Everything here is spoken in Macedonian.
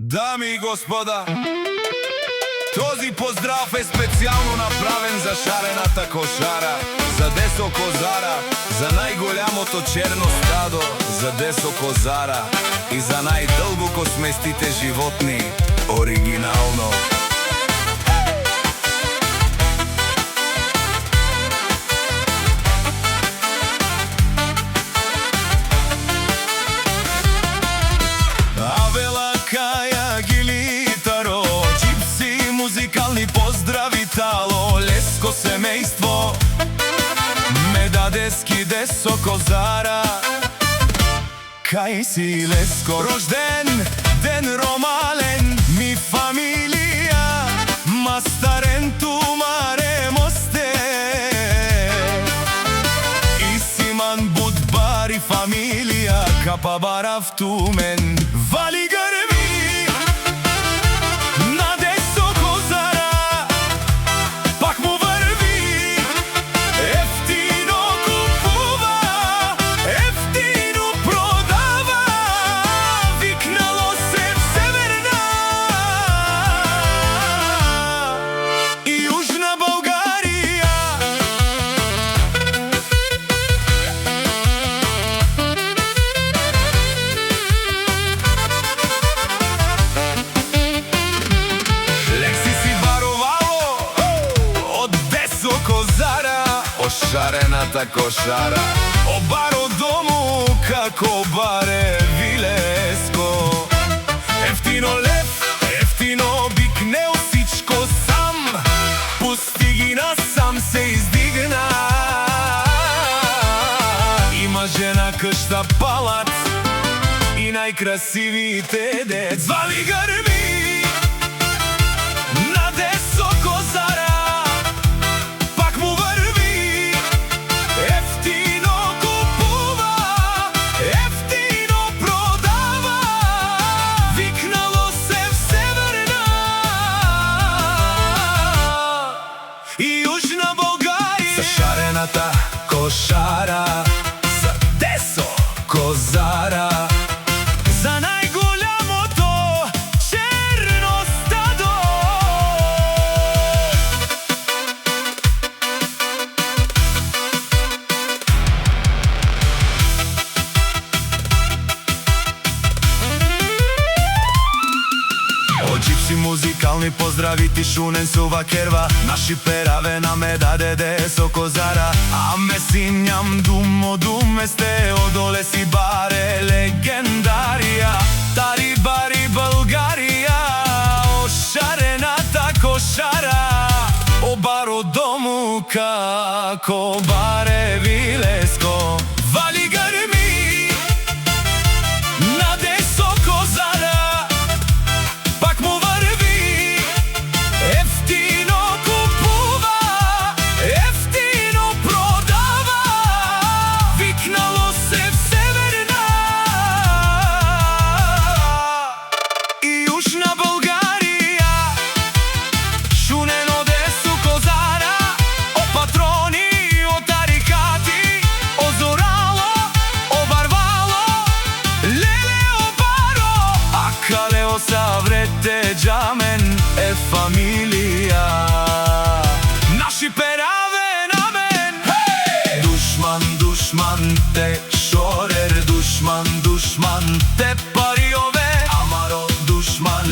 Дами и господа, този поздрав е специално направен за шарената кошара, за Десо Козара, за най-голямото черно стадо, за Десо Козара и за най-дълбоко сместите животни. Оригинално. Музикални поздрави тало, Леско семейство ме дадески Десо Козара. Кај си, Леско? Рожден ден ромален, ми фамилија Мастарен тумаре мосте и Симан Будбари фамилија Капабарав тумен. Вали гърми шарената кошара, обаро дому како баре Вилеско. Ефтино лев, ефтино бик, не осичко сам, пусти ги насам се издигна. Има жена, къща, палат и най-красивите дец. Вали гърми на Десо Козара. Шарената кошара, за Десо Козара, за най-голямото черно стадо. Оджипси музикални поздрави ти шунен сува керва, наши пераве на ме даде Десо Козара. Аме си ням думо думе сте, одоле си баре легендарија, тари бари Българија, о шарената кошара, обаро дому како баре Вилеско. Вали гърми на Десо Козара, пак му върви, ефтино купува, ефтино продава, викнало се в Северна и Южна Българија. Шунено Десо Козара, о патрони, о тарикати, о зорало, о барвало, леле обаро, а калео саврете джамен е фамилија. Наши пераве на мен. Душман, душман, те шорер, душман, душман, те париове, амаро душман.